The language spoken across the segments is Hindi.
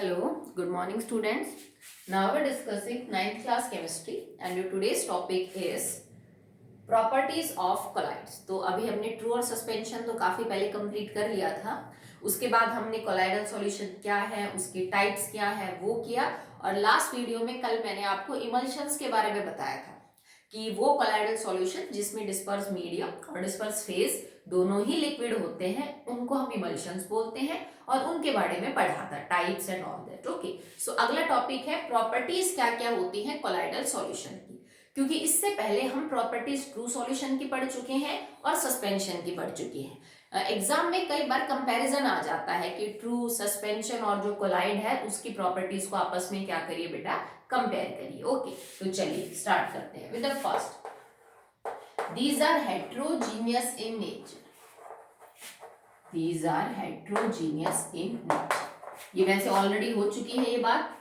Hello, good morning students. Now we're discussing ninth class chemistry and your today's topic is properties of colloids. तो अभी हमने ट्रू और सस्पेंशन तो काफी पहले कंप्लीट कर लिया था। उसके बाद हमने कोलाइडल सॉल्यूशन क्या है, उसकी टाइप्स क्या है वो किया, और लास्ट वीडियो में कल मैंने आपको इमल्शंस के बारे में बताया था कि वो कोलाइडल सॉल्यूशन जिसमें डिस्पर्स मीडियम और डिस्पर्स फेज दोनों ही लिक्विड होते हैं उनको हम इमल्शंस बोलते हैं, और उनके बारे में पढ़ा था types and all that. Okay, so अगला टॉपिक है प्रॉपर्टीज क्या क्या होती हैं कोलाइडल सॉल्यूशन की, क्योंकि इससे पहले हम प्रॉपर्टीज ट्रू सॉल्यूशन की पढ़ चुके हैं और सस्पेंशन की पढ़ चुके हैं। एग्जाम में कई बार कंपैरिजन आ जाता है कि ट्रू, सस्पेंशन और जो कोलाइड है उसकी प्रॉपर्टीज को आपस में क्या करिए बेटा, कंपेयर करिए। ओके, तो चलिए स्टार्ट करते हैं with the first. These are heterogeneous in nature. These are heterogeneous in nature. ये वैसे ऑलरेडी हो चुकी है ये बात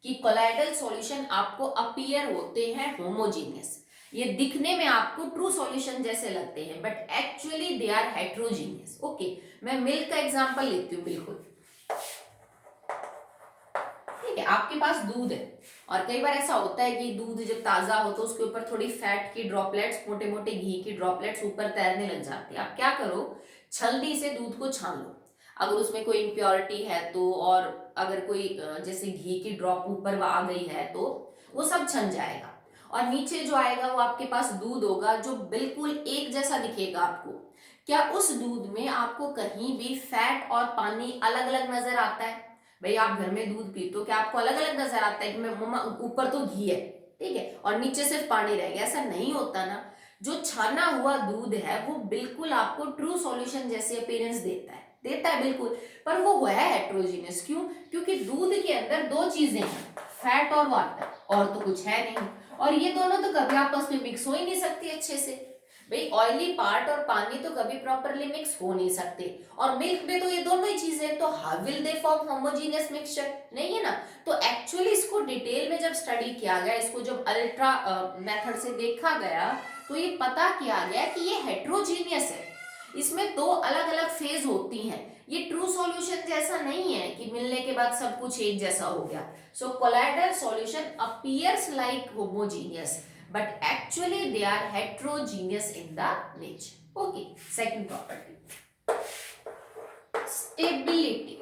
कि कोलाइडल सॉल्यूशन आपको अपीयर होते हैं होमोजीनियस, ये दिखने में आपको ट्रू सॉल्यूशन जैसे लगते हैं but actually they are heterogeneous. Okay, मैं मिल्क का एग्जांपल लेती हूँ। बिल्कुल ठीक है, आपके पास दूध है और कई बार ऐसा होता है कि दूध जब ताजा हो तो उसके ऊपर थोड़ी फैट की ड्रॉपलेट्स, मोटे मोटे घी की ड्रॉपलेट्स ऊपर तैरने लग जाती है। आप क्या करो, छलनी से दूध को छान लो। अगर उसमें कोई इम्प्योरिटी है तो, और अगर कोई जैसे घी की ड्रॉप ऊपर आ गई है तो वो सब छन जाएगा, और नीचे जो आएगा वो आपके पास दूध होगा जो बिल्कुल एक जैसा दिखेगा आपको। क्या उस दूध में आपको कहीं भी फैट और पानी अलग अलग नजर आता है? भाई आप घर में दूध पीते हो, क्या आपको अलग अलग नजर आता है कि मैं मम्मा ऊपर तो घी है, ठीक है, और नीचे सिर्फ पानी रह गया? ऐसा नहीं होता ना। जो छाना हुआ दूध है वो बिल्कुल आपको ट्रू सॉल्यूशन जैसे अपीयरेंस देता है बिल्कुल, पर वो है हेट्रोजीनियस। क्यों? क्योंकि दूध के अंदर दो चीजें हैं, फैट और वाटर, और तो कुछ है नहीं, और ये दोनों तो कभी आपस में मिक्स हो ही नहीं सकती अच्छे से। भाई ऑयली पार्ट और पानी तो कभी प्रॉपरली मिक्स हो नहीं सकते, और मिल्क में तो ये दोनों ही चीजें, तो how will they form homogeneous mixture? नहीं है ना। तो एक्चुअली इसको डिटेल में जब स्टडी किया गया, इसको जब अल्ट्रा मेथड से देखा गया तो ये पता किया गया कि ये हेट्रोजीनियस है, इसमें दो अलग अलग फेज होती हैं। ये ट्रू सॉल्यूशन जैसा नहीं है कि मिलने के बाद सब कुछ एक जैसा हो गया। So colloidal solution appears like homogeneous but actually they are heterogeneous in the nature. Okay, second property, stability.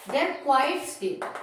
They are quite stable.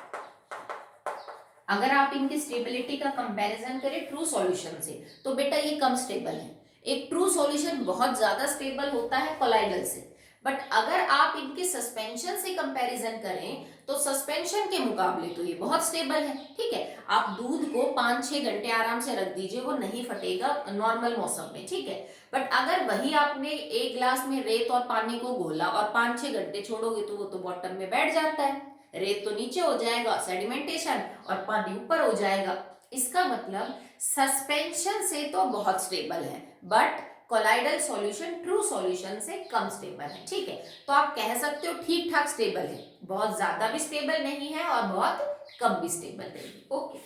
अगर आप इनकी स्टेबिलिटी का कंपैरिजन करें ट्रू सॉल्यूशन से तो बेटा ये कम स्टेबल है। एक ट्रू सॉल्यूशन बहुत ज्यादा स्टेबल होता है कोलाइडल से, बट अगर आप इनके सस्पेंशन से कंपैरिजन करें तो सस्पेंशन के मुकाबले तो ये बहुत स्टेबल है। ठीक है, आप दूध को 5-6 घंटे आराम से रख दीजिए, वो नहीं फटेगा नॉर्मल मौसम में, ठीक है, बट अगर वही आपने एक ग्लास में रेत और पानी को घोला और 5-6 घंटे छोड़ोगे तो वो तो बॉटम में बैठ जाता है, रेत तो नीचे हो जाएगा सेडिमेंटेशन, और पानी ऊपर हो जाएगा। इसका मतलब सस्पेंशन से तो बहुत स्टेबल है, but colloidal solution true solution से कम स्टेबल है। ठीक है, तो आप कह सकते हो ठीक ठाक स्टेबल है, बहुत ज्यादा भी स्टेबल नहीं है और बहुत कम भी स्टेबल नहीं। Okay,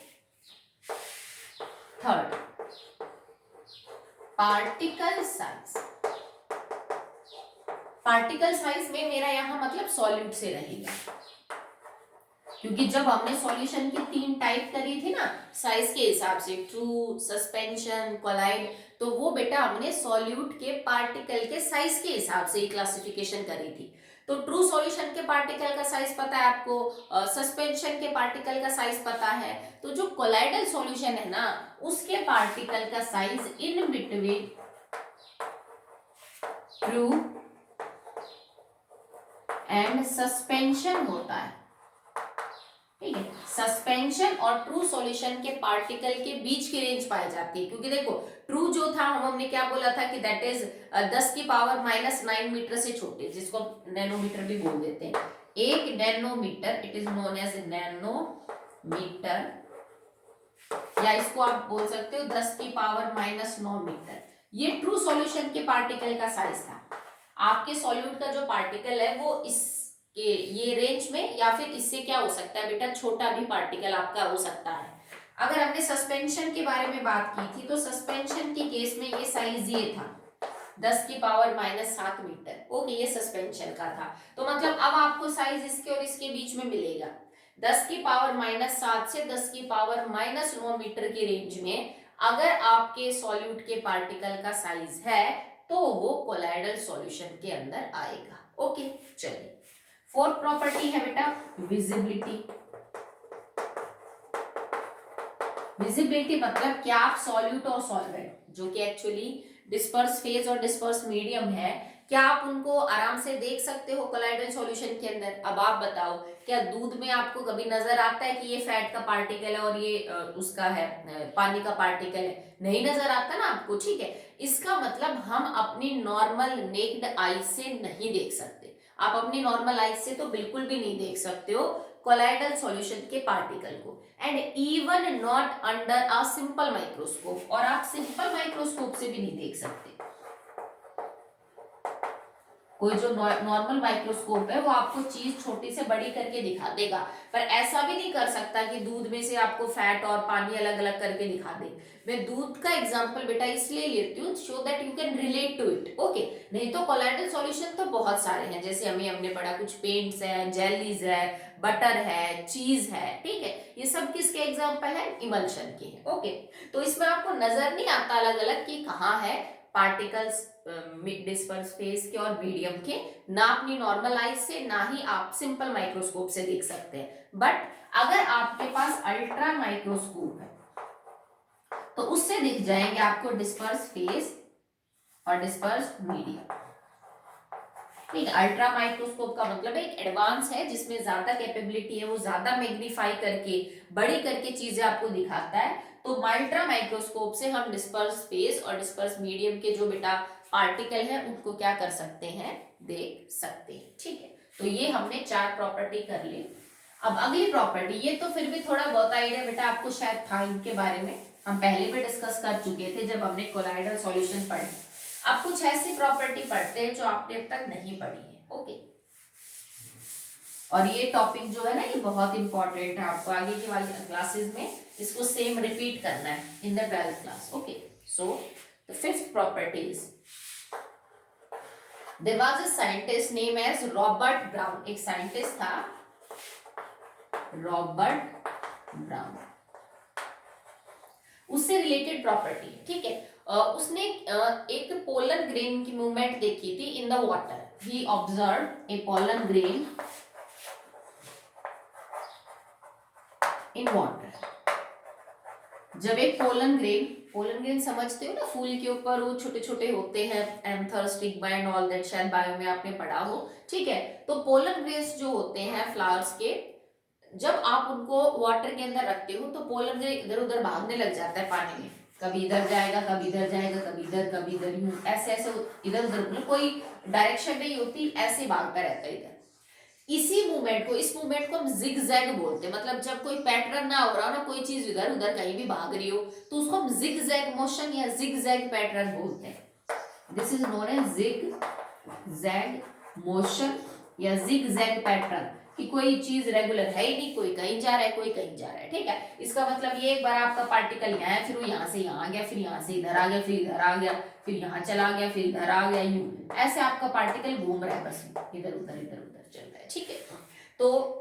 third, particle size. Particle size में मेरा यहां मतलब सॉल्यूट से रहेगा, क्योंकि जब हमने सॉल्यूशन की 3 टाइप करी थी ना साइज के हिसाब से, ट्रू, सस्पेंशन, कोलाइड, तो वो बेटा हमने सॉल्यूट के पार्टिकल के साइज के हिसाब से ही क्लासिफिकेशन करी थी। तो ट्रू सॉल्यूशन के पार्टिकल का साइज पता है आपको, सस्पेंशन के पार्टिकल का साइज पता है, तो जो कोलाइडल सॉल्यूशन है ना उसके पार्टिकल का size in between true and suspension होता है। ठीक है, सस्पेंशन और ट्रू सॉल्यूशन के पार्टिकल के बीच की रेंज पाई जाती है, क्योंकि देखो ट्रू जो था हमने क्या बोला था कि दैट इज 10⁻⁹ मीटर से छोटे, जिसको नैनोमीटर भी बोल देते हैं। एक nanometre, it is known as nanometre, या इसको आप बोल सकते हो 10⁻⁹ मीटर। ये ट्रू सॉल्यूशन के पार्टिकल का साइज था। आपके सॉल्यूट का जो पार्टिकल है वो इस ये रेंज में या फिर इससे क्या हो सकता है बेटा, छोटा भी पार्टिकल आपका हो सकता है। अगर हमने सस्पेंशन के बारे में बात की थी तो सस्पेंशन के केस में ये साइज ये था 10⁻⁷ मीटर। ओके, ये सस्पेंशन का था। तो मतलब अब आपको साइज इसके और इसके बीच में मिलेगा। 10⁻⁷ से 10⁻⁹ मीटर की रेंज में अगर आपके सॉल्यूट के पार्टिकल का साइज है तो वो कोलाइडल सॉल्यूशन के अंदर आएगा। ओके, चलिए फोर्थ प्रॉपर्टी है बेटा विजिबिलिटी। विजिबिलिटी मतलब क्या आप सॉल्यूट और सॉल्वेंट जो कि एक्चुअली डिस्पर्स फेज और डिस्पर्स मीडियम है, क्या आप उनको आराम से देख सकते हो कोलाइडल सॉल्यूशन के अंदर? अब आप बताओ, क्या दूध में आपको कभी नजर आता है कि ये फैट का पार्टिकल है और ये उसका है पानी का पार्टिकल है? नहीं नजर आता ना आपको, ठीक है। इसका मतलब हम अपनी नॉर्मल नेक्ड आई से नहीं देख सकते। आप अपनी नॉर्मल आई से तो बिल्कुल भी नहीं देख सकते हो कोलाइडल सॉल्यूशन के पार्टिकल को, and even not under a simple microscope, और आप सिंपल माइक्रोस्कोप से भी नहीं देख सकते। कोई जो नॉर्मल माइक्रोस्कोप है वो आपको चीज छोटी से बड़ी करके दिखा देगा, पर ऐसा भी नहीं कर सकता कि दूध में से आपको फैट और पानी अलग अलग करके दिखा दे। मैं दूध का एग्जांपल बेटा इसलिए लेती हूँ so that you can relate to it. Okay, नहीं तो कोलाइडल सॉल्यूशन तो बहुत सारे हैं, जैसे हमने पढ़ा कुछ पेंट्स है, जेलीज है, बटर है, चीज है, ठीक है। ये सब किसके एग्जाम्पल है? इमल्शन के हैं। ओके, तो इसमें आपको नजर नहीं आता अलग अलग कि कहाँ है पार्टिकल्स डिस्पर्स फेज के और मीडियम के, ना अपनी नॉर्मल आइज से ना ही आप सिंपल माइक्रोस्कोप से देख सकते हैं। बट अगर आपके पास अल्ट्रा माइक्रोस्कोप है तो उससे दिख जाएंगे आपको डिस्पर्स फेज और डिस्पर्स मीडियम। ठीक है, अल्ट्रा माइक्रोस्कोप का मतलब एक एडवांस है जिसमें ज्यादा कैपेबिलिटी है, वो ज्यादा मैग्नीफाई करके बड़ी करके चीजें आपको दिखाता है। तो अल्ट्रा माइक्रोस्कोप से हम डिस्पर्स फेज और डिस्पर्स मीडियम के जो बेटा पार्टिकल है उनको क्या कर सकते हैं? देख सकते हैं। ठीक है, तो ये हमने 4 प्रॉपर्टी कर ली। अब अगली प्रॉपर्टी, ये तो फिर भी थोड़ा बहुत आइडिया बेटा आपको शायद था इनके बारे में, हम पहले भी डिस्कस कर चुके थे जब हमने कोलाइडल सॉल्यूशन पढ़े। अब कुछ ऐसी प्रॉपर्टी पढ़ते हैं जो आपने अब तक नहीं पढ़ी है। ओके, और ये टॉपिक जो है ना ये बहुत इंपॉर्टेंट है, आपको आगे की वाली क्लासेस में इसको सेम रिपीट करना है in the 12th class. Okay, so the fifth property is there was a scientist name as Robert Brown. एक साइंटिस्ट था रॉबर्ट ब्राउन, उससे रिलेटेड प्रॉपर्टी, ठीक है। उसने एक पोलन ग्रेन की मूवमेंट देखी थी in the water. He observe a pollen grain in water. जब एक पोलन ग्रेन समझते हो ना, फूल के ऊपर वो छोटे छोटे होते हैं, anther, stigma and all that, शायद बायो में आपने पढ़ा हो, ठीक है। तो पोलन ग्रेन्स जो होते हैं फ्लावर्स के, जब आप उनको वाटर के अंदर रखते हो तो पोलन ग्रेन इधर उधर भागने लग जाता है पानी में, कभी इधर जाएगा, कभी इधर जाएगा, कभी इधर, यूं ऐसे ऐसे इधर उधर, मतलब कोई डायरेक्शन नहीं होती, ऐसे भागता रहता है इधर। इसी मूवमेंट को, इस मूवमेंट को हम जिगजैग बोलते हैं। मतलब जब कोई पैटर्न ना हो रहा हो ना, कोई चीज इधर उधर कहीं भी भाग रही हो, तो उसको हम जिगजैग मोशन या जिगजैग पैटर्न बोलते हैं। This is known as zigzag motion या जिगजैग पैटर्न, कि कोई चीज रेगुलर है ही नहीं, कोई कहीं जा रहा है, कोई कहीं जा रहा है, ठीक है। इसका मतलब ये एक बार आपका पार्टिकल यहाँ है, फिर वो यहाँ से यहाँ आ गया, फिर यहाँ से इधर आ गया, फिर इधर आ गया, फिर यहाँ चला गया, फिर इधर आ गया, यूं ऐसे आपका पार्टिकल घूम रहा है, बस इधर उधर चल रहा है, ठीक है। तो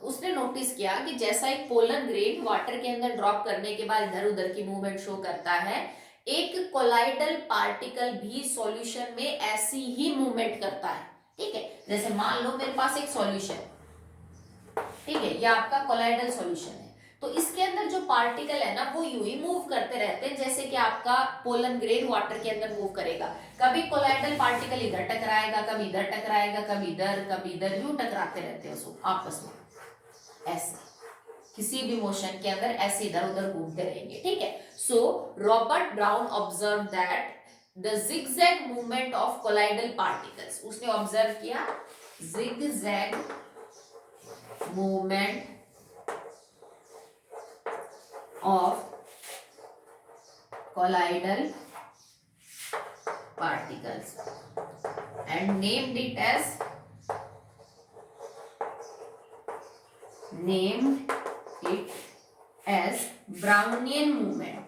उसने नोटिस किया कि जैसा एक पोलन ग्रेन वाटर के अंदर ड्रॉप करने के बाद इधर उधर की मूवमेंट शो करता है, एक कोलाइडल पार्टिकल भी सॉल्यूशन में ऐसी ही मूवमेंट करता है, ठीक है। जैसे मान लो मेरे पास एक सॉल्यूशन, ठीक है, ये आपका कोलाइडल सॉल्यूशन है, तो इसके अंदर जो पार्टिकल है ना वो यूं ही मूव करते रहते हैं, जैसे कि आपका पोलन ग्रेन वाटर के अंदर मूव करेगा। कभी कोलाइडल पार्टिकल इधर टकराएगा, कभी इधर टकराएगा, कभी इधर, यूं टकराते रहते हैं उसको आपस में, ऐसे किसी भी मोशन के अंदर ऐसे इधर उधर घूमते रहेंगे, ठीक है। सो Robert brown observe that the zigzag movement of colloidal particles. उसने ऑब्जर्व किया zigzag movement of colloidal particles and named it as Brownian movement.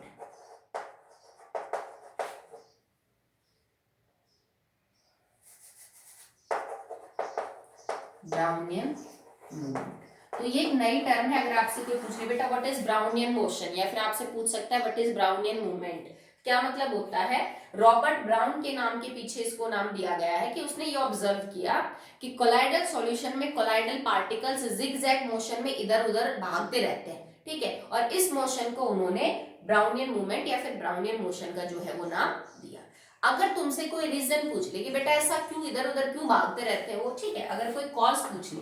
Brownian movement. तो ये एक नई टर्म है। अगर आपसे कोई पूछ ले बेटा व्हाट इज ब्राउनियन मोशन, या फिर आपसे पूछ सकता है व्हाट इज ब्राउनियन मूवमेंट, क्या मतलब होता है? रॉबर्ट ब्राउन के नाम के पीछे इसको नाम दिया गया है कि उसने ये ऑब्जर्व किया कि कोलाइडल सॉल्यूशन में कोलाइडल पार्टिकल्स जिगजैग मोशन में इधर उधर भागते रहते हैं, ठीक है, और इस मोशन को उन्होंने ब्राउनियन मूवमेंट या फिर ब्राउनियन मोशन का जो है वो नाम दिया। अगर तुमसे कोई रीजन पूछ ले कि बेटा ऐसा क्यों इधर उधर क्यों भागते रहते हो, ठीक है, अगर कोई कॉज पूछ ले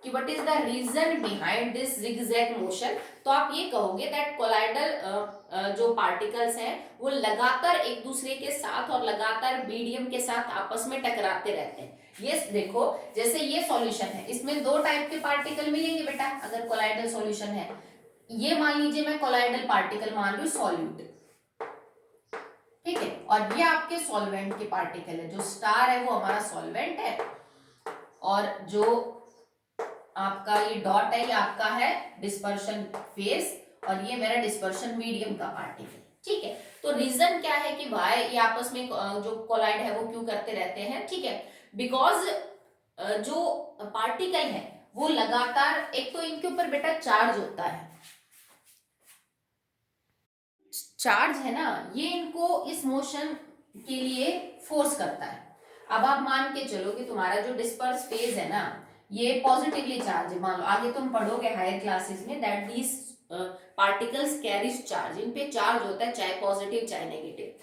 कि what is the reason behind this zigzag motion, तो आप ये कहोगे दैट कोलाइडल जो पार्टिकल्स हैं वो लगातार एक दूसरे के साथ और लगातार मीडियम के साथ आपस में टकराते रहते हैं। ये देखो, जैसे ये सॉल्यूशन है, इसमें दो टाइप के पार्टिकल मिलेंगे बेटा अगर कोलाइडल सॉल्यूशन है। ये मान लीजिए मैं कोलाइडल पार्टिकल मान रही हूँ सॉल्यूट, ठीक है, और ये आपके सॉल्वेंट के पार्टिकल है। जो स्टार है वो हमारा सॉल्वेंट है और जो आपका ये डॉट है ये आपका है डिस्पर्शन फेस और ये मेरा डिस्पर्शन मीडियम का पार्टिकल, ठीक है। तो रीजन क्या है कि वाई ये आपस में जो कोलाइड है वो क्यों करते रहते हैं, ठीक है, बिकॉज जो पार्टिकल है वो लगातार, एक तो इनके ऊपर बेटा चार्ज होता है, चार्ज है ना, ये इनको इस मोशन के लिए फोर्स करता है। अब आप मान के चलो कि तुम्हारा जो डिस्पर्स फेज है ना ये पॉजिटिवली चार्ज है, मान लो आगे तुम पढ़ोगे हायर क्लासेस में that these particles carries charge, इन पे चार्ज होता है चाहे पॉजिटिव चाहे नेगेटिव।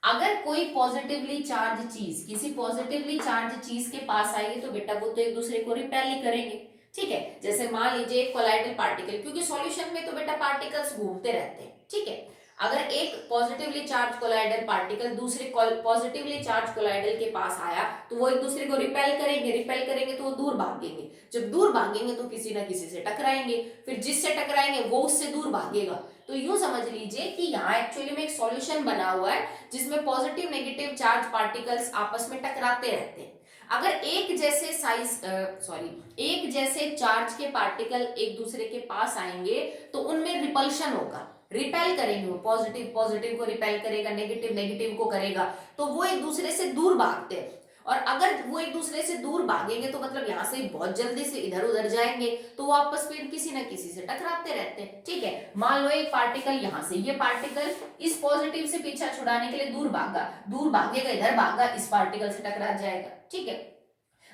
अगर कोई पॉजिटिवली चार्ज चीज किसी पॉजिटिवली चार्ज चीज के पास आएगी तो बेटा वो तो एक दूसरे को रिपेल ही करेंगे, ठीक है। जैसे मान लीजिए एक कोलाइडल पार्टिकल, क्योंकि सॉल्यूशन में तो बेटा पार्टिकल्स घूमते रहते हैं, ठीक है, अगर एक पॉजिटिवली चार्ज कोलाइडल पार्टिकल दूसरे पॉजिटिवली चार्ज कोलाइडल के पास आया तो वो एक दूसरे को रिपेल करेंगे, रिपेल करेंगे तो वो दूर भागेंगे, जब दूर भागेंगे तो किसी ना किसी से टकराएंगे, फिर जिससे टकराएंगे वो उससे दूर भागेगा। तो यूं समझ लीजिए कि यहाँ एक्चुअली में एक सॉल्यूशन बना हुआ है जिसमें पॉजिटिव नेगेटिव चार्ज पार्टिकल्स आपस में टकराते रहते हैं। अगर एक जैसे एक जैसे चार्ज के पार्टिकल एक दूसरे के पास आएंगे तो उनमें रिपल्शन होगा, रिपेल करेंगे, वो पॉजिटिव पॉजिटिव को रिपेल करेगा, नेगेटिव नेगेटिव को करेगा, तो वो एक दूसरे से दूर भागते हैं। और अगर वो एक दूसरे से दूर भागेंगे तो मतलब यहाँ से बहुत जल्दी से इधर उधर जाएंगे तो वो आपस में किसी ना किसी से टकराते रहते हैं, ठीक है। मान लो एक पार्टिकल यहाँ से, ये पार्टिकल इस पॉजिटिव से पीछा छुड़ाने के लिए दूर भागा, दूर भागेगा, इधर भागा, इस पार्टिकल से टकरा जाएगा, ठीक है।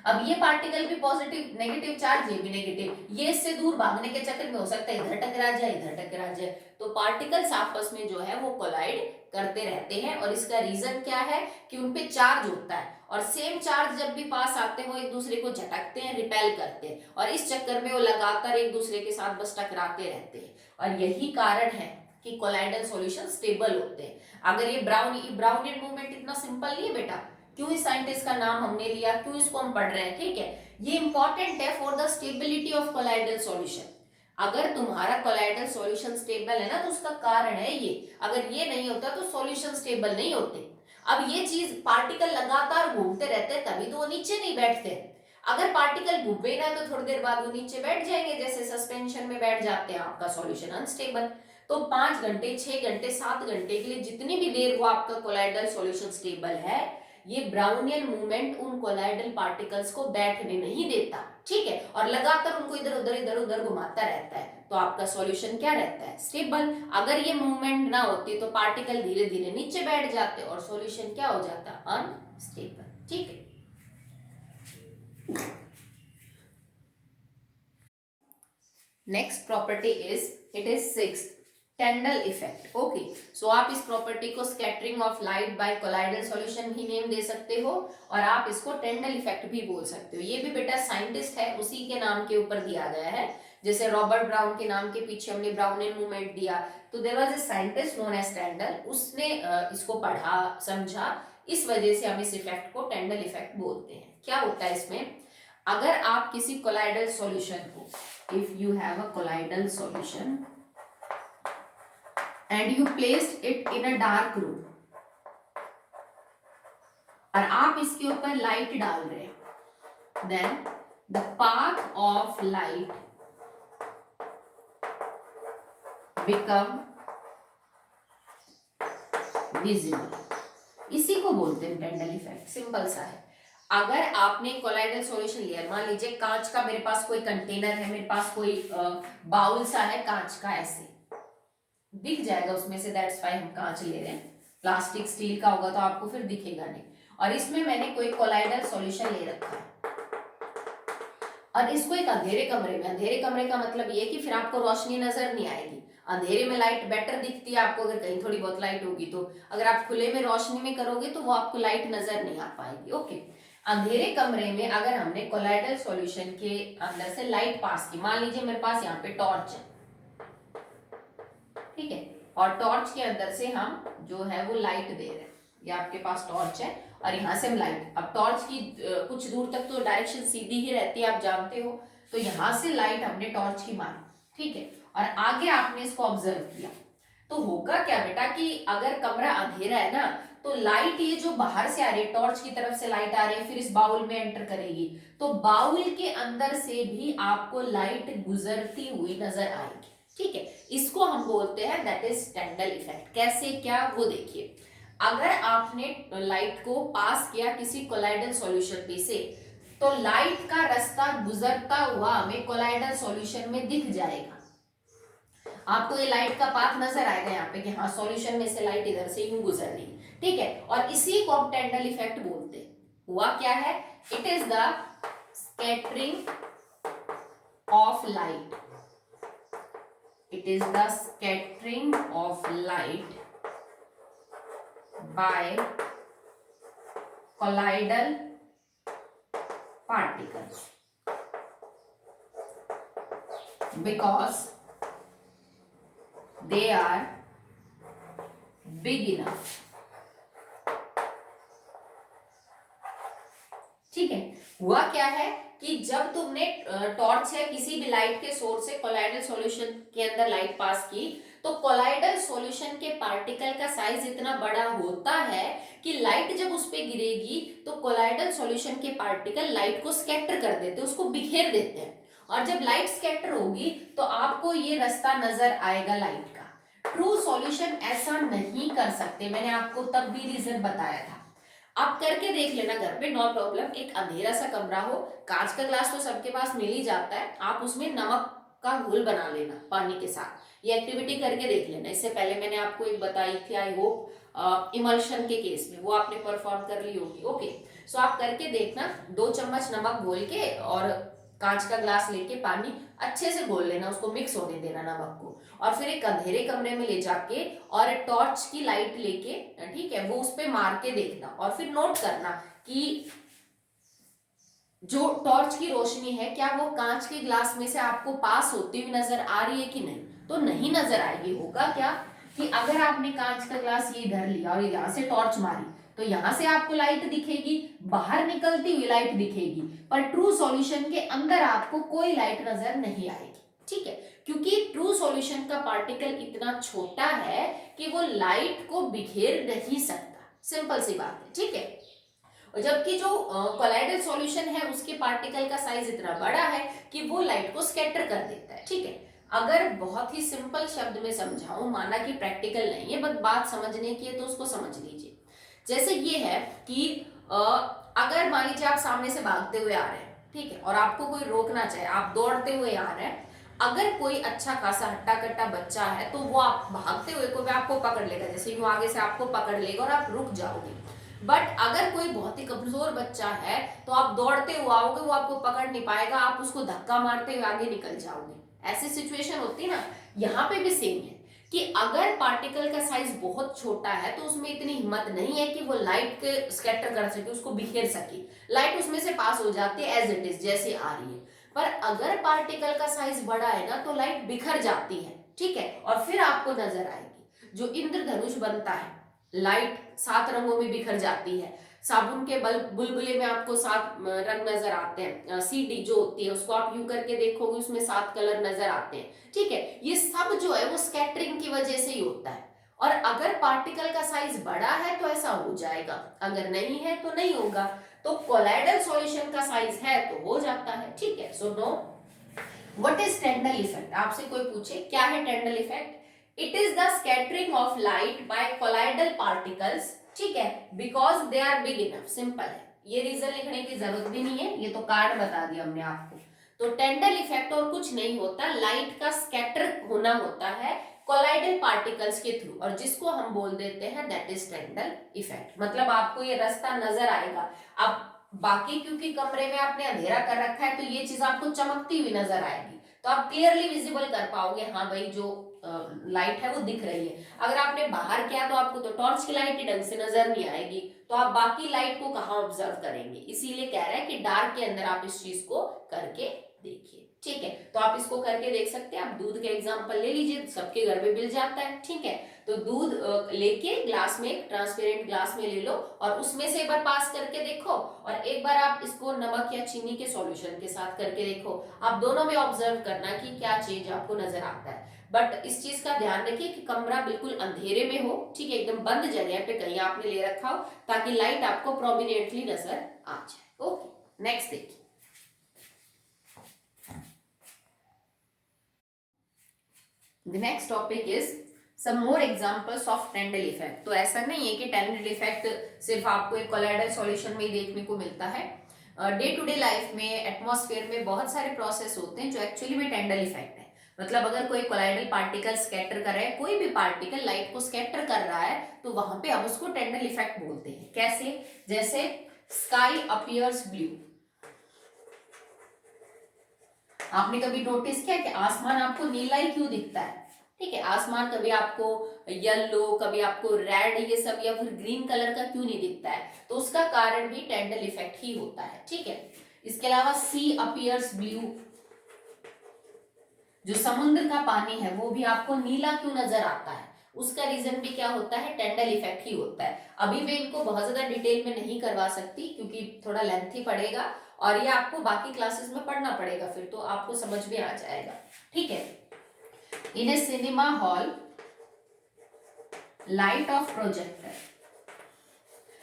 अब ये पार्टिकल भी पॉजिटिव नेगेटिव चार्ज, ये भी नेगेटिव, ये इससे दूर भागने के चक्कर में हो सकता है इधर टकरा जाए इधर टकरा जाए, तो पार्टिकल्स आपस में जो है वो कोलाइड करते रहते हैं। और इसका रीजन क्या है कि उनपे चार्ज होता है और सेम चार्ज जब भी पास आते हैं वो एक दूसरे को झटकते हैं, रिपेल करते हैं, और इस चक्कर में वो लगातार एक दूसरे के साथ बस टकराते रहते हैं। और यही कारण है कि कोलाइडल सॉल्यूशन स्टेबल होते हैं। अगर ये ब्राउनियन मूवमेंट इतना सिंपल नहीं है बेटा, क्यों इस साइंटिस्ट का नाम हमने लिया, क्यों इसको हम पढ़ रहे हैं, ठीक है, ये इंपॉर्टेंट है for the stability of colloidal solution. अगर तुम्हारा कोलाइडल सॉल्यूशन स्टेबल है ना तो उसका कारण है ये, अगर ये नहीं होता तो सॉल्यूशन स्टेबल नहीं होते। अब ये चीज पार्टिकल लगातार घूमते रहते हैं तभी तो वो नीचे नहीं बैठते, अगर पार्टिकल घूमे ना तो थोड़ी देर बाद वो नीचे बैठ जाएंगे, जैसे सस्पेंशन में बैठ जाते हैं, आपका सॉल्यूशन अनस्टेबल। तो 5 घंटे 6 घंटे 7 घंटे के लिए जितनी भी देर वो आपका कोलाइडल सॉल्यूशन स्टेबल है, ये ब्राउनियन मूवमेंट उन कोलाइडल पार्टिकल्स को बैठने नहीं देता, ठीक है, और लगातार उनको इधर उधर घुमाता रहता है, तो आपका सॉल्यूशन क्या रहता है, स्टेबल। अगर ये मूवमेंट ना होती तो पार्टिकल धीरे धीरे नीचे बैठ जाते और सॉल्यूशन क्या हो जाता, अनस्टेबल, ठीक है। Next property is, it is sixth, Tyndall effect. Okay, so आप इस प्रॉपर्टी को scattering of light by colloidal solution भी नेम दे सकते हो और आप इसको टेंडल इफेक्ट भी बोल सकते हो। ये भी बेटा साइंटिस्ट है उसी के नाम के ऊपर दिया गया है, जैसे रॉबर्ट ब्राउन के नाम के पीछे हमने ब्राउनियन मूवमेंट दिया, तो there was a scientist known as Tyndall, उसने इसको पढ़ा समझा, इस वजह से हम इस इफेक्ट को टेंडल इफेक्ट बोलते हैं। क्या होता है इसमें, अगर आप किसी कोलाइडल सॉल्यूशन को, if you have a colloidal solution and you placed it in a dark room और आप इसके ऊपर लाइट डाल रहे हैं, then the path of light become visible, इसी को बोलते हैं टेंडल इफेक्ट, सिंपल सा है। अगर आपने कोलाइडल सॉल्यूशन लिया, मान लीजिए कांच का मेरे पास कोई कंटेनर है, मेरे पास कोई बाउल सा है कांच का, ऐसे दिख जाएगा उसमें से, दैट्स व्हाई हम कांच ले रहे हैं, प्लास्टिक स्टील का होगा तो आपको फिर दिखेगा नहीं। और इसमें मैंने कोई कोलाइडल सॉल्यूशन ले रखा है और इसको एक अंधेरे कमरे में, अंधेरे कमरे का मतलब ये कि फिर आपको रोशनी नजर नहीं आएगी, अंधेरे में लाइट बेटर दिखती है आपको, अगर कहीं थोड़ी बहुत लाइट होगी तो, अगर आप खुले में रोशनी में करोगे तो वो आपको लाइट नजर नहीं आ पाएगी। ओके, अंधेरे कमरे में अगर हमने कोलाइडल सॉल्यूशन के अंदर से लाइट पास की, मान लीजिए मेरे पास यहाँ पे टॉर्च है, ठीक है, और टॉर्च के अंदर से हम जो है वो लाइट दे रहे हैं, ये आपके पास टॉर्च है और यहाँ से हम लाइट, अब टॉर्च की कुछ दूर तक तो डायरेक्शन सीधी ही रहती है, आप जानते हो, तो यहाँ से लाइट हमने टॉर्च की मारी, ठीक है, और आगे आपने इसको ऑब्जर्व किया, तो होगा क्या बेटा कि अगर कमरा अंधेरा है ना, तो लाइट ये जो बाहर से आ रही है, टॉर्च की तरफ से लाइट आ रही है, फिर इस बाउल में एंटर करेगी, तो बाउल के अंदर से भी आपको लाइट गुजरती हुई नजर आएगी, ठीक है, इसको हम बोलते हैं दैट इज स्टैंडल इफेक्ट। कैसे क्या वो देखिए, अगर आपने लाइट को पास किया किसी कोलाइडल सॉल्यूशन पे से, तो लाइट का रास्ता गुजरता हुआ हमें कोलाइडल सॉल्यूशन में दिख जाएगा, आपको ये लाइट का पाथ नजर आएगा यहाँ पे कि हाँ सॉल्यूशन में से लाइट इधर से यूं गुजर रही है, ठीक है, और इसी को हम टैंडल इफेक्ट बोलते हैं। हुआ क्या है, it is the scattering of light, it is the scattering of light by colloidal particles because they are big enough, ठीक है। हुआ क्या है कि जब तुमने टॉर्च है किसी भी लाइट के सोर्स से कोलाइडल सॉल्यूशन के अंदर लाइट पास की, तो कोलाइडल सॉल्यूशन के पार्टिकल का साइज इतना बड़ा होता है कि लाइट जब उस पे गिरेगी तो कोलाइडल सॉल्यूशन के पार्टिकल लाइट को स्कैटर कर देते हैं, उसको बिखेर देते हैं, और जब लाइट स्कैटर होगी तो आपको ये रास्ता नजर आएगा लाइट का। ट्रू सॉल्यूशन ऐसा नहीं कर सकते, मैंने आपको तब भी रीजन बताया था, आप करके देख लेना घर पे, नो प्रॉब्लम। एक अंधेरा सा कमरा हो, कांच का ग्लास तो सबके पास मिल ही जाता है, आप उसमें नमक का घोल बना लेना पानी के साथ, ये एक्टिविटी करके देख लेना। इससे पहले मैंने आपको एक बताई थी, आई होप इमल्शन के केस में, वो आपने परफॉर्म कर ली होगी। ओके, सो आप करके देखना, 2 चम्मच नमक घोल के और कांच का ग्लास लेके पानी अच्छे से घोल लेना, उसको मिक्स होने देना नमक को, और फिर एक अंधेरे कमरे में ले जाके और टॉर्च की लाइट लेके, ठीक है, वो उस पे मार के देखना, और फिर नोट करना कि जो टॉर्च की रोशनी है क्या वो कांच के ग्लास में से आपको पास होती हुई नजर आ रही है कि नहीं, तो नहीं नजर आएगी। होगा क्या कि अगर आपने कांच का ग्लास ये इधर लिया और यहाँ से टॉर्च मारी, तो यहां से आपको लाइट दिखेगी, बाहर निकलती हुई लाइट दिखेगी, पर ट्रू सॉल्यूशन के अंदर आपको कोई लाइट नजर नहीं आएगी, ठीक है, क्योंकि ट्रू सॉल्यूशन का पार्टिकल इतना छोटा है कि वो लाइट को बिखेर नहीं सकता, सिंपल सी बात है, ठीक है। और जबकि जो कोलाइडल सॉल्यूशन है उसके पार्टिकल का साइज इतना बड़ा है कि वो लाइट को स्कैटर कर देता है, ठीक है। अगर बहुत ही सिंपल शब्द में समझाऊं, माना कि प्रैक्टिकल नहीं है, बस बात समझने की है, तो उसको समझ लीजिए। जैसे ये है कि अगर मान लीजिए आप सामने से भागते हुए आ रहे हैं, ठीक है, और आपको कोई रोकना चाहे, आप दौड़ते हुए आ रहे हैं, अगर कोई अच्छा खासा हट्टा कट्टा बच्चा है तो वो आप भागते हुए को भी आपको पकड़ लेगा, जैसे यूं आगे से आपको पकड़ लेगा और आप रुक जाओगे। बट अगर कोई बहुत ही कमजोर बच्चा है तो आप दौड़ते हुए आओगे, वो आपको पकड़ नहीं पाएगा, आप उसको धक्का मारते हुए आगे निकल जाओगे, ऐसी सिचुएशन होती है ना। यहाँ पे भी सेम है कि अगर पार्टिकल का साइज बहुत छोटा है तो उसमें इतनी हिम्मत नहीं है कि वो लाइट के स्कैटर कर सके, उसको बिखेर सके, लाइट उसमें से पास हो जाती है एज इट इज जैसे आ रही है। पर अगर पार्टिकल का साइज बड़ा है ना तो लाइट बिखर जाती है, ठीक है, और फिर आपको नजर आएगी। जो इंद्रधनुष बनता है, लाइट 7 रंगों में बिखर जाती है, साबुन के बुलबुले में आपको 7 रंग नजर आते हैं, सीडी जो होती है उसको आप यूं करके देखोगे उसमें 7 कलर नजर आते हैं, ठीक है, ये सब जो है वो स्कैटरिंग की वजह से ही होता है। और अगर पार्टिकल का साइज बड़ा है तो ऐसा हो जाएगा, अगर नहीं है तो नहीं होगा। तो कोलाइडल सॉल्यूशन का साइज है तो हो जाता है, ठीक है। So no, what is Tyndall effect, आपसे कोई पूछे क्या है Tyndall effect, it is the scattering of light by colloidal particles, ठीक है, because they are big enough, simple है। ये रीजन लिखने की जरूरत भी नहीं है, ये तो कार्ड बता दिया हमने आपको। तो टेंडल इफेक्ट और कुछ नहीं होता, लाइट का स्कैटर होना होता है कोलाइडल पार्टिकल्स के थ्रू, और जिसको हम बोल देते हैं दैट इज टेंडल इफेक्ट। मतलब आपको ये रास्ता नजर आएगा। अब बाकी क्योंकि कमरे में आपने अंधेरा कर रखा है तो ये चीज आपको चमकती हुई नजर आएगी, तो आप क्लियरली विजिबल कर पाओगे, हाँ भाई जो लाइट है वो दिख रही है। अगर आपने बाहर किया तो आपको तो टॉर्च की लाइट ही ढंग से नजर नहीं आएगी, तो आप बाकी लाइट को कहाँ ऑब्जर्व करेंगे। इसीलिए कह रहा है कि डार्क के अंदर आप इस चीज को करके देखिए। ठीक है, तो आप इसको करके देख सकते हैं। आप दूध के एग्जांपल ले लीजिए, सबके घर में मिल जाता है। ठीक है, तो दूध लेके ग्लास में, एक ट्रांसपेरेंट ग्लास में ले लो और उसमें से एक बार पास करके देखो, और एक बार आप इसको नमक या चीनी के सॉल्यूशन के साथ करके देखो। आप दोनों में ऑब्जर्व करना कि क्या चेंज आपको नजर आता है। बट इस चीज का ध्यान रखिए कि कमरा बिल्कुल अंधेरे में हो, ठीक है, एकदम बंद जगह पे कहीं आपने ले रखा हो, ताकि लाइट आपको प्रोमिनेंटली नजर आ जाए। ओके, नेक्स्ट देखिए। The next topic is some more examples of Tyndall effect। तो ऐसा नहीं है कि Tyndall effect सिर्फ आपको एक कोलाइडल सॉल्यूशन में ही देखने को मिलता है। डे टू डे लाइफ में, एटमॉस्फेयर में बहुत सारे प्रोसेस होते हैं जो एक्चुअली में Tyndall इफेक्ट है। मतलब अगर कोई कोलाइडल पार्टिकल स्कैटर कर रहा है, कोई भी पार्टिकल लाइट को स्कैटर कर रहा है, तो वहां पे हम उसको Tyndall इफेक्ट बोलते हैं। कैसे? जैसे स्काई अपीयर्स ब्लू। आपने कभी नोटिस किया कि आसमान आपको नीला ही क्यों दिखता है? ठीक है, आसमान कभी आपको येलो, कभी आपको रेड, ये सब या फिर ग्रीन कलर का क्यों नहीं दिखता है? तो उसका कारण भी टेंडल इफेक्ट ही होता है। ठीक है, इसके अलावा सी अपीयर्स ब्लू, जो समुद्र का पानी है वो भी आपको नीला क्यों नजर आता है? उसका रीजन भी क्या होता है? टेंडल इफेक्ट ही होता है। अभी मैं इनको बहुत ज्यादा डिटेल में नहीं करवा सकती क्योंकि थोड़ा लेंथी पड़ेगा, और ये आपको बाकी क्लासेस में पढ़ना पड़ेगा, फिर तो आपको समझ में आ जाएगा। ठीक है, in a cinema hall light of projector.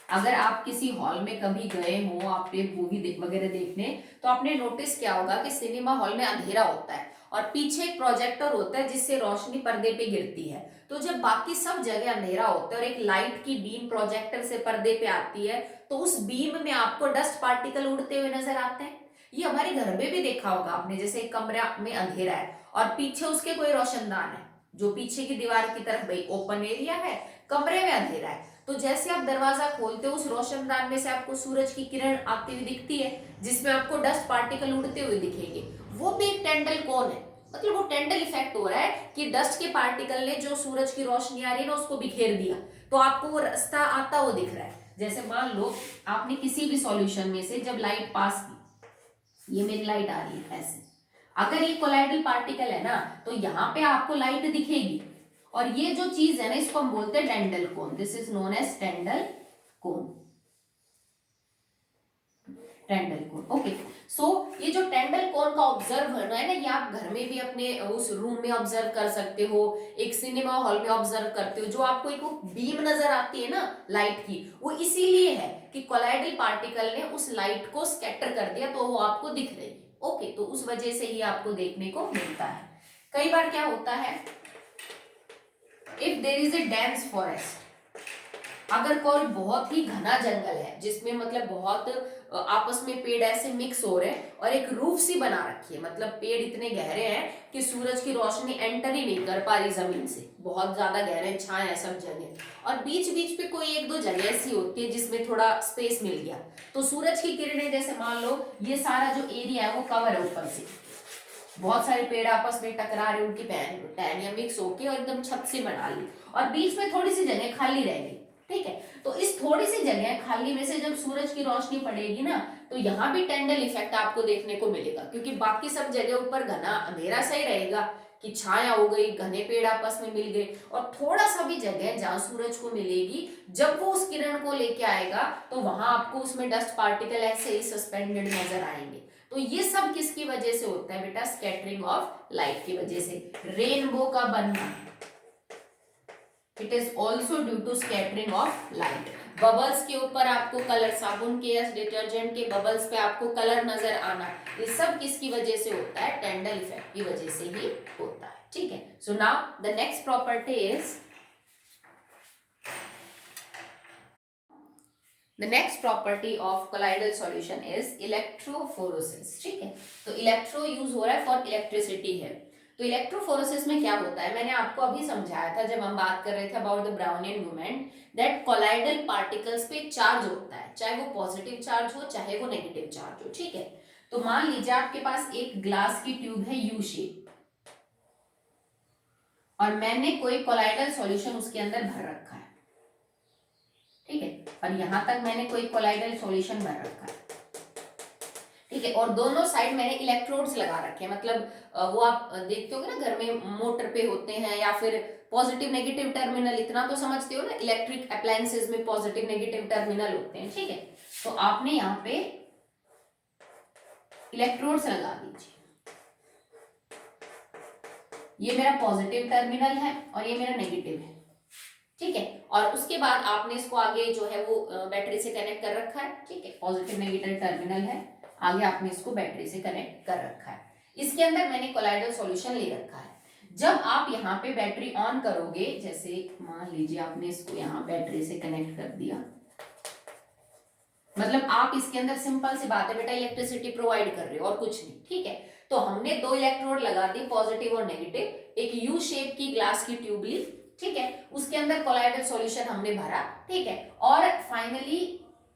अगर आप किसी हॉल में कभी गए हो, आपने मूवी वगैरह देखने, तो आपने नोटिस किया होगा कि सिनेमा हॉल में अंधेरा होता है और पीछे एक प्रोजेक्टर होता है जिससे रोशनी पर्दे पे गिरती है। तो जब बाकी सब जगह अंधेरा होता है और एक लाइट की बीम प्रोजेक्टर से पर्दे पे आती है, तो उस बीम में आपको डस्ट पार्टिकल उड़ते हुए नजर आते हैं। ये हमारे घर में भी देखा होगा आपने, जैसे एक कमरा में अंधेरा है और पीछे उसके कोई रोशनदान है, जो पीछे की दीवार की तरफ भाई ओपन एरिया है, कमरे में अंधेरा है, तो जैसे आप दरवाजा खोलते हो उस रोशनदान में से आपको सूरज की किरण आती हुई दिखती है, जिसमें आपको डस्ट पार्टिकल उड़ते हुए दिखेंगे। वो भी एक टेंडल कौन है? मतलब वो टेंडल इफेक्ट हो रहा है कि डस्ट के पार्टिकल ने जो सूरज की रोशनी आ रही है ना उसको बिखेर दिया, तो आपको वो रास्ता आता हुआ दिख रहा है। जैसे मान लो आपने किसी भी सॉल्यूशन में से जब लाइट पास की, ये मेरी लाइट आ रही है ऐसे, अगर ये कोलाइडल पार्टिकल है ना तो यहाँ पे आपको लाइट दिखेगी, और ये जो चीज है ना इसको हम बोलते हैं Tyndall cone. This is known as Tyndall cone. Tyndall cone, okay. So ये जो टेंडल कोन का ऑब्जर्व होना है ना, ये आप घर में भी अपने उस रूम में ऑब्जर्व कर सकते हो, एक सिनेमा हॉल में ऑब्जर्व करते हो। जो आपको एक बीम नजर आती है ना लाइट की, वो इसीलिए है कि कोलाइडल पार्टिकल ने उस लाइट को स्कैटर कर दिया, तो वो आपको दिख रही है। ओके, तो उस वजह से ही आपको देखने को मिलता है। कई बार क्या होता है, if there is a dense forest, अगर कोई बहुत ही घना जंगल है जिसमें मतलब बहुत आपस में पेड़ ऐसे मिक्स हो रहे हैं और एक रूफ सी बना रखी है, मतलब पेड़ इतने गहरे हैं कि सूरज की रोशनी एंटर ही नहीं कर पा रही जमीन से, बहुत ज्यादा गहरे छाए है सब जगह, और बीच बीच पे कोई एक दो जगह ऐसी होती है जिसमें थोड़ा स्पेस मिल गया, तो सूरज की किरणें, जैसे मान लो ये सारा जो एरिया है वो कवर है ऊपर से, बहुत सारे पेड़ आपस में टकरा रहे, उनकी टहनियां मिक्स होके और एकदम छत से बना ली, और बीच में थोड़ी सी जगह खाली रहेगी। ठीक है, तो इस थोड़ी सी जगह खाली में से जब सूरज की रोशनी पड़ेगी ना, तो यहाँ भी टेंडल इफेक्ट आपको देखने को मिलेगा, क्योंकि बाकी सब जगह ऊपर घना अंधेरा सही रहेगा कि छाया हो गई, घने पेड़ आपस में मिल गए, और थोड़ा सा भी जगह जहां सूरज को मिलेगी, जब वो उस किरण को लेके आएगा तो वहां आपको उसमें डस्ट पार्टिकल ऐसे ही सस्पेंडेड नजर आएंगे। तो ये सब किसकी वजह से होता है बेटा? स्कैटरिंग ऑफ लाइट की वजह से। रेनबो का बनना, it is also due to scattering of light. Bubbles के ऊपर आपको कलर, साबुन के या डिटर्जेंट के बबल्स पे आपको कलर नजर आना, ये सब किसकी वजह से होता है? टेंडल इफेक्ट की वजह से ही होता है। ठीक है, so now the next property is the next property of colloidal solution is electrophoresis. ठीक है, तो इलेक्ट्रो यूज हो रहा है फॉर इलेक्ट्रिसिटी है। तो इलेक्ट्रोफोरोसिस में क्या होता है, मैंने आपको अभी समझाया था जब हम बात कर रहे थे about the Brownian movement, that colloidal particles पे चार्ज होता है, चाहे वो पॉजिटिव चार्ज हो चाहे वो नेगेटिव चार्ज हो। ठीक है, तो मान लीजिए आपके पास एक ग्लास की ट्यूब है यू शेप, और मैंने कोई कोलाइडल सॉल्यूशन उसके अंदर भर रखा है। ठीक है, और यहां तक मैंने कोई कोलाइडल सॉल्यूशन भर रखा है। ठीक है, और दोनों साइड मैंने इलेक्ट्रोड्स लगा रखे हैं, मतलब वो आप देखते होगे ना घर में मोटर पे होते हैं, या फिर पॉजिटिव नेगेटिव टर्मिनल, इतना तो समझते हो ना, इलेक्ट्रिक अप्लायंसेस में पॉजिटिव नेगेटिव टर्मिनल होते हैं। ठीक है, तो आपने यहाँ पे इलेक्ट्रोड्स लगा दीजिए। ये मेरा पॉजिटिव टर्मिनल है और ये मेरा नेगेटिव है। ठीक है, और उसके बाद आपने इसको आगे जो है वो बैटरी से कनेक्ट कर रखा है। ठीक है, पॉजिटिव नेगेटिव टर्मिनल है, आगे आपने इसको बैटरी से कनेक्ट कर रखा है। इसके अंदर मैंने कोलाइडल सॉल्यूशन ले रखा है। जब आप यहाँ पे बैटरी ऑन करोगे, जैसे मान लीजिए आपने इसको यहाँ बैटरी से कनेक्ट कर दिया, मतलब आप इसके अंदर सिंपल सी बात है बेटा इलेक्ट्रिसिटी प्रोवाइड कर रहे हो और कुछ नहीं। ठीक है, तो हमने दो इलेक्ट्रोड लगा दी, पॉजिटिव और नेगेटिव, एक यू शेप की ग्लास की ट्यूब ली। ठीक है, उसके अंदर कोलाइडल सॉल्यूशन हमने भरा। ठीक है, और फाइनली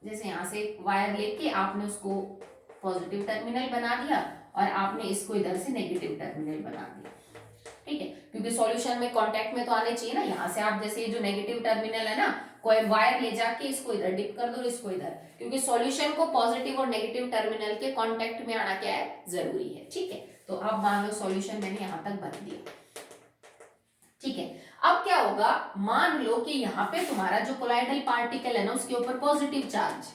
जैसे यहां से वायर लेके आपने उसको पॉजिटिव टर्मिनल बना दिया और आपने इसको इधर से नेगेटिव टर्मिनल बना दिया। ठीक है, क्योंकि सॉल्यूशन में कांटेक्ट में तो आने चाहिए ना, यहां से आप जैसे जो नेगेटिव टर्मिनल है ना, कोई वायर ले जाके इसको इधर डिप कर दो, इसको इधर, क्योंकि सॉल्यूशन को पॉजिटिव और नेगेटिव टर्मिनल के कांटेक्ट में आना क्या है, जरूरी है। ठीक है, तो अब मान लो सॉल्यूशन मैंने यहां तक भर दिया। ठीक है, अब क्या होगा, मान लो कि यहाँ पे तुम्हारा जो कोलाइडल पार्टिकल है ना उसके ऊपर पॉजिटिव चार्ज,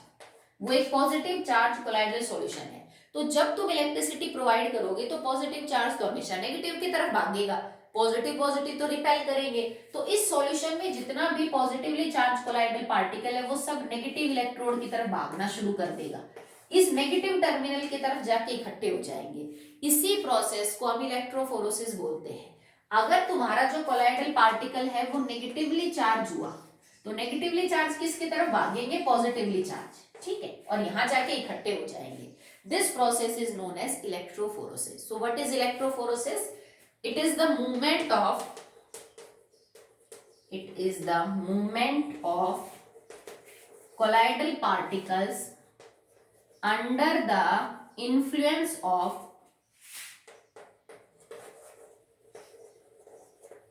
वो एक पॉजिटिव चार्ज कोलाइडल सॉल्यूशन है। तो जब तुम इलेक्ट्रिसिटी प्रोवाइड करोगे तो पॉजिटिव चार्ज तो हमेशा नेगेटिव की तरफ भागेगा, पॉजिटिव पॉजिटिव तो रिपेल करेंगे। तो इस सॉल्यूशन में जितना भी पॉजिटिवली चार्ज कोलाइडल पार्टिकल है वो सब नेगेटिव इलेक्ट्रोड की तरफ भागना शुरू कर देगा, इस नेगेटिव टर्मिनल की तरफ जाके इकट्ठे हो जाएंगे। इसी प्रोसेस को हम इलेक्ट्रोफोरोसिस बोलते हैं। अगर तुम्हारा जो कोलाइडल पार्टिकल है वो नेगेटिवली चार्ज हुआ तो नेगेटिवली चार्ज किसकी तरफ भागेंगे, पॉजिटिवली चार्ज। ठीक है, और यहां जाके इकट्ठे हो जाएंगे। This process is known as electrophoresis. So what is electrophoresis? It is the movement of colloidal particles under the influence of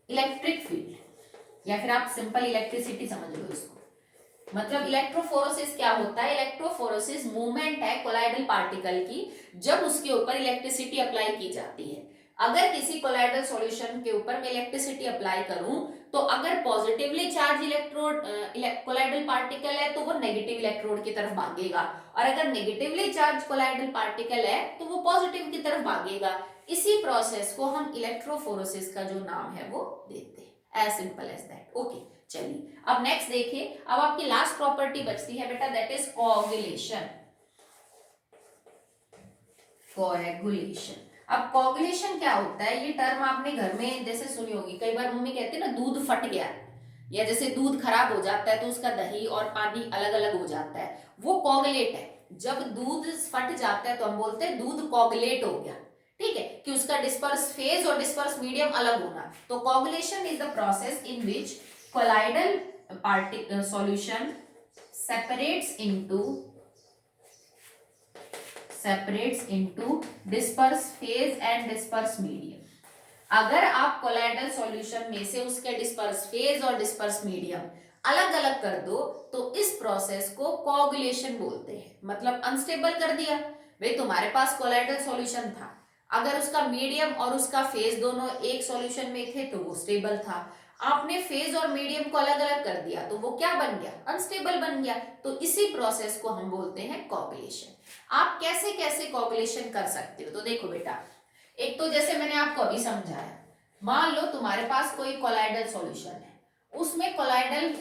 electric field, या फिर आप सिंपल इलेक्ट्रिसिटी समझ लो इसको। मतलब इलेक्ट्रोफोरोसिस क्या होता है? इलेक्ट्रोफोरोसिस मूवमेंट है कोलाइडल पार्टिकल की जब उसके ऊपर इलेक्ट्रिसिटी अप्लाई की जाती है। अगर किसी कोलाइडल सॉल्यूशन के ऊपर मैं इलेक्ट्रिसिटी अप्लाई करूं तो अगर positively charge electrode colloidal particle है तो वो नेगेटिव इलेक्ट्रोड की तरफ भागेगा, और अगर नेगेटिवली चार्ज कोलाइडल पार्टिकल है तो वो पॉजिटिव की तरफ भागेगा। इसी प्रोसेस को हम इलेक्ट्रोफोरोसिस का जो नाम है वो देते हैं। As simple as that. Okay, चलिए अब नेक्स्ट देखिए। अब आपकी लास्ट प्रॉपर्टी बचती है बेटा, दैट इज कोएगुलेशन। कोएगुलेशन, अब कोएगुलेशन क्या होता है? ये टर्म आपने घर में जैसे सुनी होगी, कई बार मम्मी कहती है ना दूध फट गया, या जैसे दूध खराब हो जाता है तो उसका दही और पानी अलग अलग हो जाता है, वो कोगुलेट है। जब दूध फट जाता है तो हम बोलते हैं दूध कोगुलेट हो गया। ठीक है, कि उसका डिस्पर्स फेज और डिस्पर्स मीडियम अलग होना। तो coagulation is the process in which colloidal particle solution separates into disperse phase and disperse medium। अगर आप कोलाइडल सॉल्यूशन में से उसके डिस्पर्स फेज और डिस्पर्स मीडियम अलग अलग कर दो तो इस प्रोसेस को कोगुलेशन बोलते हैं। मतलब अनस्टेबल कर दिया, भाई तुम्हारे पास कोलाइडल सॉल्यूशन था, अगर उसका मीडियम और उसका फेज दोनों एक सॉल्यूशन में थे तो वो स्टेबल था, आपने फेज और मीडियम को अलग अलग कर दिया तो वो क्या बन गया? अनस्टेबल बन गया। तो इसी प्रोसेस को हम बोलते हैं कोगुलेशन। आप कैसे कैसे कोगुलेशन कर सकते हो? तो देखो बेटा, एक तो जैसे मैंने आपको अभी समझाया, मान लो तुम्हारे पास कोई कोलाइडल सॉल्यूशन है, उसमें कोलाइडल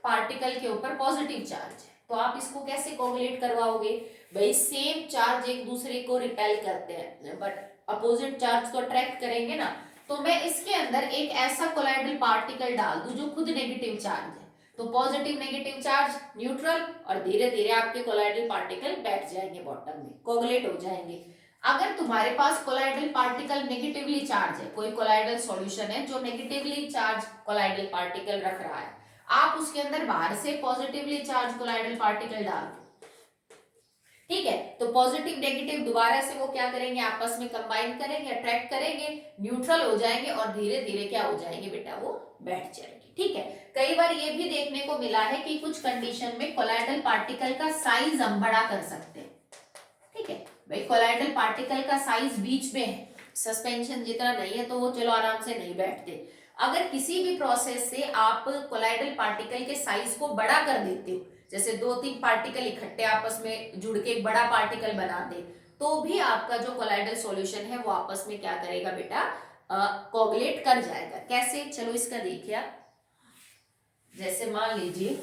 पार्टिकल के ऊपर पॉजिटिव चार्ज है, तो आप इसको कैसे कोगुलेट करवाओगे? भाई सेम चार्ज एक दूसरे को रिपेल करते हैं बट अपोजिट चार्ज को अट्रैक्ट करेंगे ना। तो मैं इसके अंदर एक ऐसा कोलाइडल पार्टिकल डाल दूं जो खुद नेगेटिव चार्ज है, तो पॉजिटिव नेगेटिव चार्ज न्यूट्रल, और धीरे धीरे आपके कोलाइडल पार्टिकल बैठ जाएंगे बॉटम में, कोगुलेट हो जाएंगे। अगर तुम्हारे पास कोलाइडल पार्टिकल नेगेटिवली चार्ज है, कोई कोलाइडल सॉल्यूशन है जो नेगेटिवली चार्ज कोलाइडल पार्टिकल रख रहा है, आप उसके अंदर बाहर से पॉजिटिवली चार्ज कोलाइडल पार्टिकल डाल दो, ठीक है, तो पॉजिटिव नेगेटिव दोबारा से वो क्या करेंगे, आपस में कंबाइन करेंगे, अट्रैक्ट करेंगे, न्यूट्रल हो जाएंगे और धीरे धीरे क्या हो जाएंगे बेटा, वो बैठ जाएंगे, ठीक है। कई बार ये भी देखने को मिला है कि कुछ कंडीशन में कोलाइडल पार्टिकल का साइज हम बड़ा कर सकते हैं, ठीक है भाई, कोलाइडल पार्टिकल का साइज बीच में है, सस्पेंशन जितना नहीं है तो वो चलो आराम से नहीं बैठते। अगर किसी भी प्रोसेस से आप कोलाइडल पार्टिकल के साइज को बड़ा कर देते हो, जैसे 2-3 पार्टिकल इकट्ठे आपस में जुड़ के एक बड़ा पार्टिकल बना दे, तो भी आपका जो कोलाइडल सॉल्यूशन है वो आपस में क्या करेगा बेटा, कोगुलेट कर जाएगा। कैसे, चलो इसका देखिए आप, जैसे मान लीजिए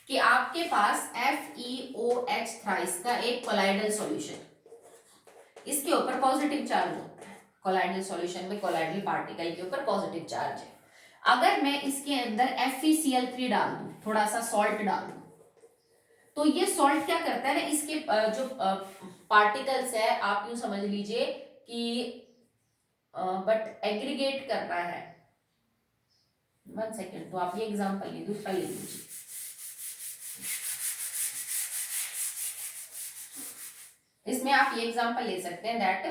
कि आपके पास FeOH थ्राइस का एक कोलाइडल सॉल्यूशन, इसके ऊपर पॉजिटिव चार्ज होता है, कोलाइडल सॉल्यूशन में कोलाइडल पार्टिकल के ऊपर पॉजिटिव चार्ज है। अगर मैं इसके अंदर FeCl3 डाल दूं, थोड़ा सा सॉल्ट डाल दूं, तो ये सॉल्ट क्या करता है ना, इसके जो पार्टिकल्स है आप यूं समझ लीजिए कि बट एग्रीगेट कर रहा है। 1 सेकेंड, तो आप ये एग्जांपल ले, दूसरा ले लीजिए। इसमें आप ये एग्जांपल ले सकते हैं दैट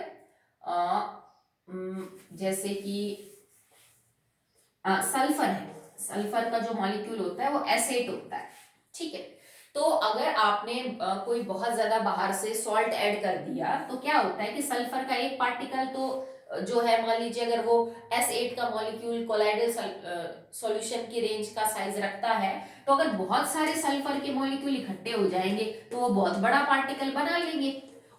जैसे कि सल्फर है, सल्फर का जो मॉलिक्यूल होता है वो एसेट होता है, ठीक है। तो अगर आपने कोई बहुत ज्यादा बाहर से सॉल्ट ऐड कर दिया तो क्या होता है कि सल्फर का एक पार्टिकल तो जो है, मान लीजिए अगर वो S8 का मॉलिक्यूल कोलाइडल सॉल्यूशन की रेंज का साइज रखता है, तो अगर बहुत सारे सल्फर के मॉलिक्यूल इकट्ठे हो जाएंगे तो वो बहुत बड़ा पार्टिकल बना लेंगे,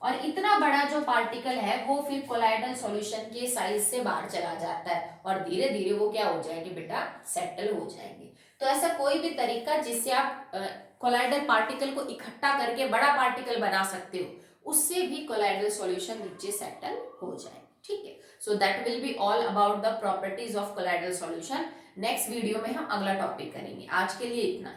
और इतना बड़ा जो पार्टिकल है वो फिर कोलाइडल सॉल्यूशन के साइज से बाहर चला जाता है और धीरे धीरे वो क्या हो जाएंगे बेटा, सेटल हो जाएंगे। तो ऐसा कोई भी तरीका जिससे आप कोलाइडल पार्टिकल को इकट्ठा करके बड़ा पार्टिकल बना सकते हो, उससे भी कोलाइडल सॉल्यूशन नीचे सेटल हो जाएंगे, ठीक है। So that will be all about the properties of colloidal solution. Next video में हम अगला टॉपिक करेंगे। आज के लिए इतना ही।